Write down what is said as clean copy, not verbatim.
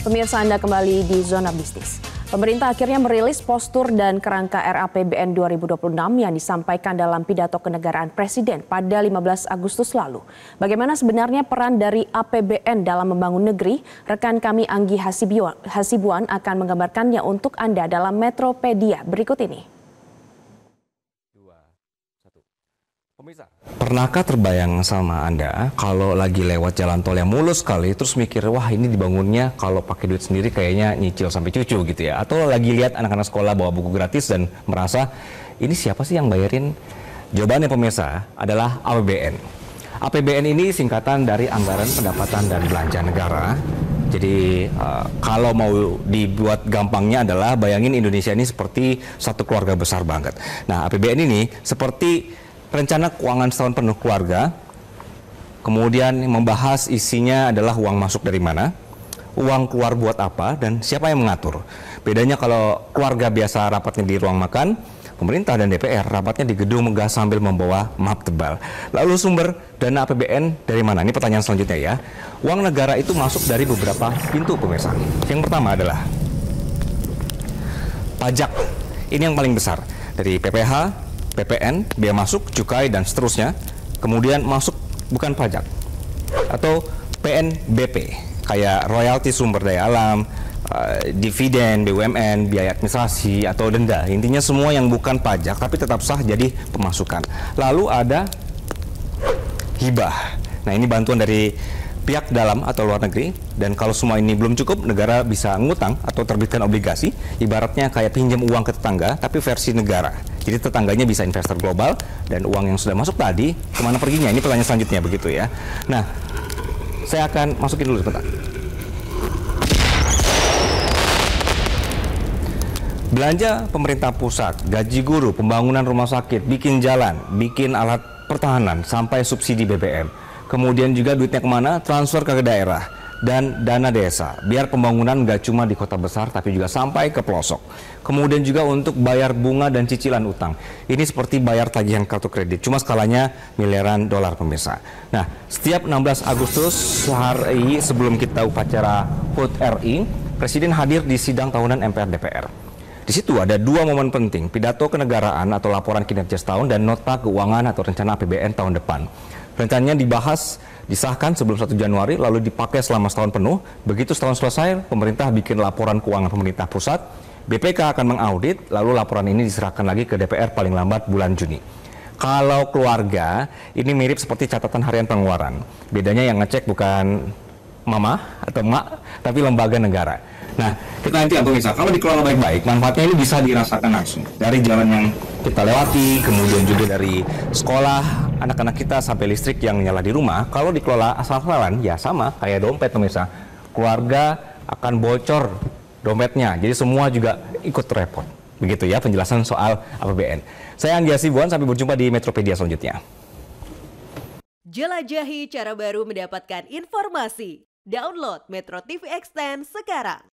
Pemirsa, Anda kembali di Zona Bisnis. Pemerintah akhirnya merilis postur dan kerangka RAPBN 2026 yang disampaikan dalam pidato kenegaraan Presiden pada 15 Agustus lalu. Bagaimana sebenarnya peran dari APBN dalam membangun negeri? Rekan kami Anggi Hasibuan akan menggambarkannya untuk Anda dalam Metropedia berikut ini. Pernahkah terbayang sama Anda kalau lagi lewat jalan tol yang mulus sekali terus mikir, wah ini dibangunnya kalau pakai duit sendiri kayaknya nyicil sampai cucu gitu ya. Atau lagi lihat anak-anak sekolah bawa buku gratis dan merasa ini siapa sih yang bayarin? Jawabannya pemirsa adalah APBN. APBN ini singkatan dari Anggaran Pendapatan dan Belanja Negara. Jadi kalau mau dibuat gampangnya adalah bayangin Indonesia ini seperti satu keluarga besar banget. Nah, APBN ini seperti rencana keuangan setahun penuh keluarga, kemudian membahas isinya adalah uang masuk dari mana, uang keluar buat apa, dan siapa yang mengatur. Bedanya kalau keluarga biasa rapatnya di ruang makan, pemerintah dan DPR rapatnya di gedung megah sambil membawa map tebal. Lalu sumber dana APBN dari mana? Ini pertanyaan selanjutnya ya. Uang negara itu masuk dari beberapa pintu pemirsa. Yang pertama adalah pajak. Ini yang paling besar. Dari PPh, PPN, biaya masuk, cukai, dan seterusnya. Kemudian masuk bukan pajak atau PNBP, kayak royalti sumber daya alam, dividen, BUMN, biaya administrasi, atau denda. Intinya semua yang bukan pajak tapi tetap sah jadi pemasukan. Lalu ada hibah. Nah, ini bantuan dari pihak dalam atau luar negeri, dan kalau semua ini belum cukup, negara bisa ngutang atau terbitkan obligasi, ibaratnya kayak pinjam uang ke tetangga tapi versi negara. Jadi tetangganya bisa investor global, dan uang yang sudah masuk tadi kemana perginya? Ini pertanyaan selanjutnya begitu ya. Nah, saya akan masukin dulu sebentar. Belanja pemerintah pusat, gaji guru, pembangunan rumah sakit, bikin jalan, bikin alat pertahanan, sampai subsidi BBM. Kemudian juga duitnya kemana? Transfer ke daerah dan dana desa. Biar pembangunan nggak cuma di kota besar, tapi juga sampai ke pelosok. Kemudian juga untuk bayar bunga dan cicilan utang. Ini seperti bayar tagihan kartu kredit, cuma skalanya miliaran dolar pemirsa. Nah, setiap 16 Agustus sehari sebelum kita upacara HUT RI, Presiden hadir di sidang tahunan MPR DPR. Di situ ada dua momen penting, pidato kenegaraan atau laporan kinerja setahun dan nota keuangan atau rencana APBN tahun depan. Rencananya dibahas, disahkan sebelum 1 Januari, lalu dipakai selama setahun penuh. Begitu setahun selesai, pemerintah bikin laporan keuangan pemerintah pusat, BPK akan mengaudit, lalu laporan ini diserahkan lagi ke DPR paling lambat bulan Juni. Kalau keluarga, ini mirip seperti catatan harian pengeluaran. Bedanya yang ngecek bukan mama atau emak, tapi lembaga negara. Nah, kita nanti pemirsa, kalau dikelola baik-baik, manfaatnya ini bisa dirasakan langsung. Dari jalan yang kita lewati, kemudian juga dari sekolah anak-anak kita sampai listrik yang nyala di rumah. Kalau dikelola asal-asalan, ya sama kayak dompet pemirsa. Keluarga akan bocor dompetnya, jadi semua juga ikut repot. Begitu ya penjelasan soal APBN. Saya Anggi Hasibuan, sampai berjumpa di Metropedia selanjutnya. Jelajahi cara baru mendapatkan informasi. Download Metro TV Extend sekarang.